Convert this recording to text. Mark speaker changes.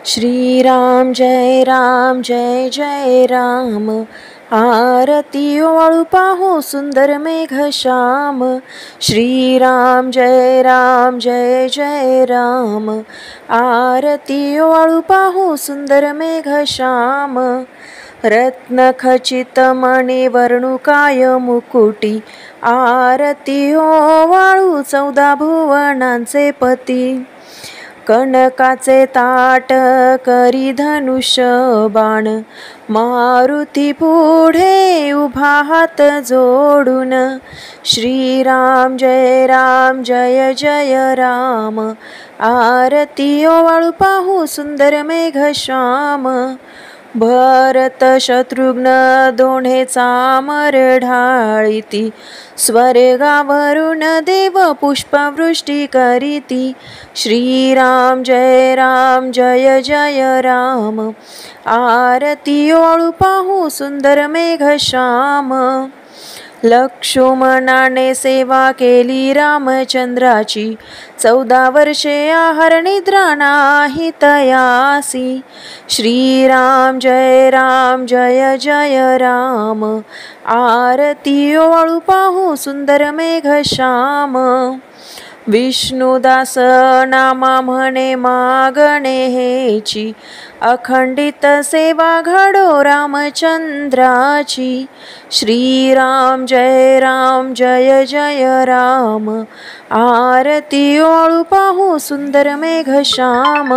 Speaker 1: श्रीराम जय जय राम। आरती ओवाळू पाहू सुंदर मेघश्याम। श्रीराम जय जय राम। आरती ओवाळू पाहू सुंदर मेघश्याम। रत्नखचित मणी वर्णुकाय मुकुटी। आरती ओवाळू 14 भुवनांचे पती। कनकाचे ताट करी धनुष्य बाण। मारुती पुढे उभा हात जोडून। श्रीराम जय जय राम। आरती ओवाळू पाहू सुंदर मेघश्याम। भरत शत्रुघ्न दोन्हे चामर ढाळीती। स्वर्गावरून देव पुष्पवृष्टी करीती। श्रीराम जय जय राम। आरती ओवाळू पाहू सुंदर मेघश्याम। लक्ष्मणाने सेवा केली रामचंद्राची। 14 वर्षे आहार निद्रा नाही तयासी। श्रीराम जय जय राम। आरती ओवाळू पाहू सुंदर मेघश्याम। विष्णुदास नामा म्हणे मागणे हेची। अखंडित सेवा घडो रामचंद्राची। श्रीराम जय जय राम। आरती ओवाळू पाहू सुंदर मेघश्याम।